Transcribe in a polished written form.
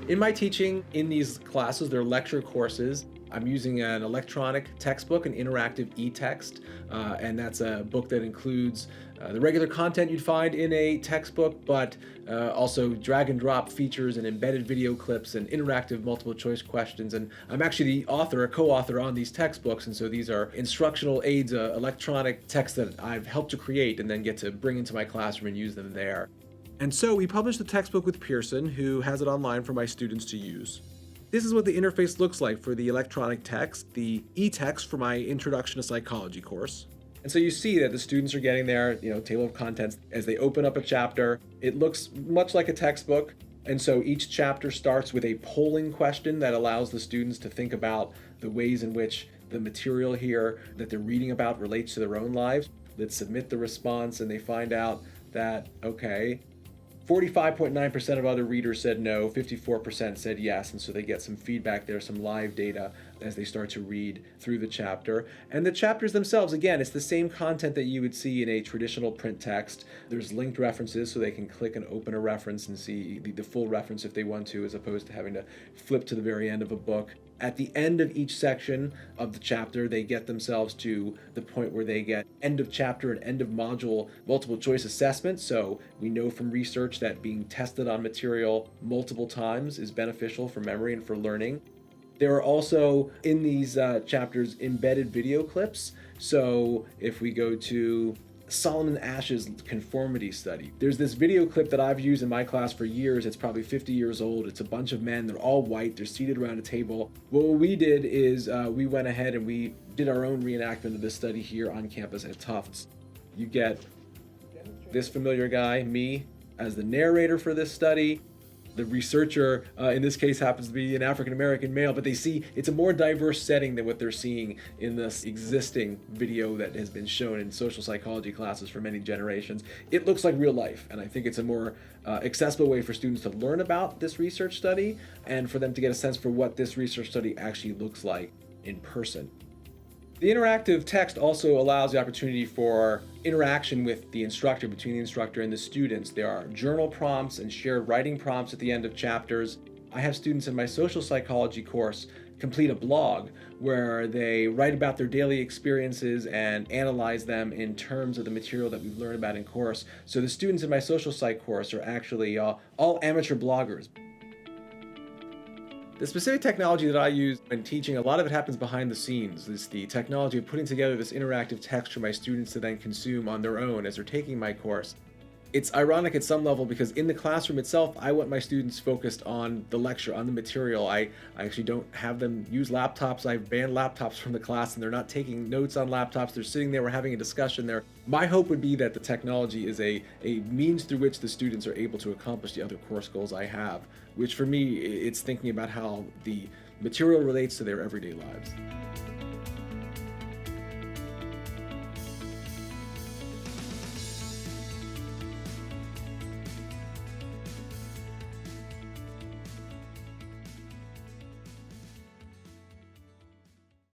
In my teaching in these classes, they're lecture courses. I'm using an electronic textbook, an interactive e-text, and that's a book that includes the regular content you'd find in a textbook, but also drag and drop features and embedded video clips and interactive multiple choice questions. And I'm actually the author, a co-author on these textbooks, and so these are instructional aids, electronic texts that I've helped to create and then get to bring into my classroom and use them there. And so we published the textbook with Pearson, who has it online for my students to use. This is what the interface looks like for the electronic text, the e-text for my Introduction to Psychology course. And so you see that the students are getting their, table of contents as they open up a chapter. It looks much like a textbook. And so each chapter starts with a polling question that allows the students to think about the ways in which the material here that they're reading about relates to their own lives. Let's submit the response, and they find out that, okay, 45.9% of other readers said no, 54% said yes, and so they get some feedback there, some live data as they start to read through the chapter. And the chapters themselves, again, it's the same content that you would see in a traditional print text. There's linked references, so they can click and open a reference and see the full reference if they want to, as opposed to having to flip to the very end of a book. At the end of each section of the chapter, they get themselves to the point where they get end of chapter and end of module multiple choice assessment. So we know from research that being tested on material multiple times is beneficial for memory and for learning. There are also in these chapters embedded video clips. So if we go to Solomon Ash's conformity study, there's this video clip that I've used in my class for years. It's probably 50 years old. It's a bunch of men. They're all white. They're seated around a table. Well, what we did is we went ahead and we did our own reenactment of this study here on campus at Tufts. You get this familiar guy, me, as the narrator for this study. The researcher, in this case, happens to be an African-American male, but they see it's a more diverse setting than what they're seeing in this existing video that has been shown in social psychology classes for many generations. It looks like real life, and I think it's a more accessible way for students to learn about this research study and for them to get a sense for what this research study actually looks like in person. The interactive text also allows the opportunity for interaction with the instructor, between the instructor and the students. There are journal prompts and shared writing prompts at the end of chapters. I have students in my social psychology course complete a blog where they write about their daily experiences and analyze them in terms of the material that we've learned about in course. So the students in my social psych course are actually all amateur bloggers. The specific technology that I use when teaching, a lot of it happens behind the scenes. It's the technology of putting together this interactive text for my students to then consume on their own as they're taking my course. It's ironic at some level because in the classroom itself, I want my students focused on the lecture, on the material. I actually don't have them use laptops. I've banned laptops from the class and they're not taking notes on laptops. They're sitting there, we're having a discussion there. My hope would be that the technology is a means through which the students are able to accomplish the other course goals I have, which for me, it's thinking about how the material relates to their everyday lives.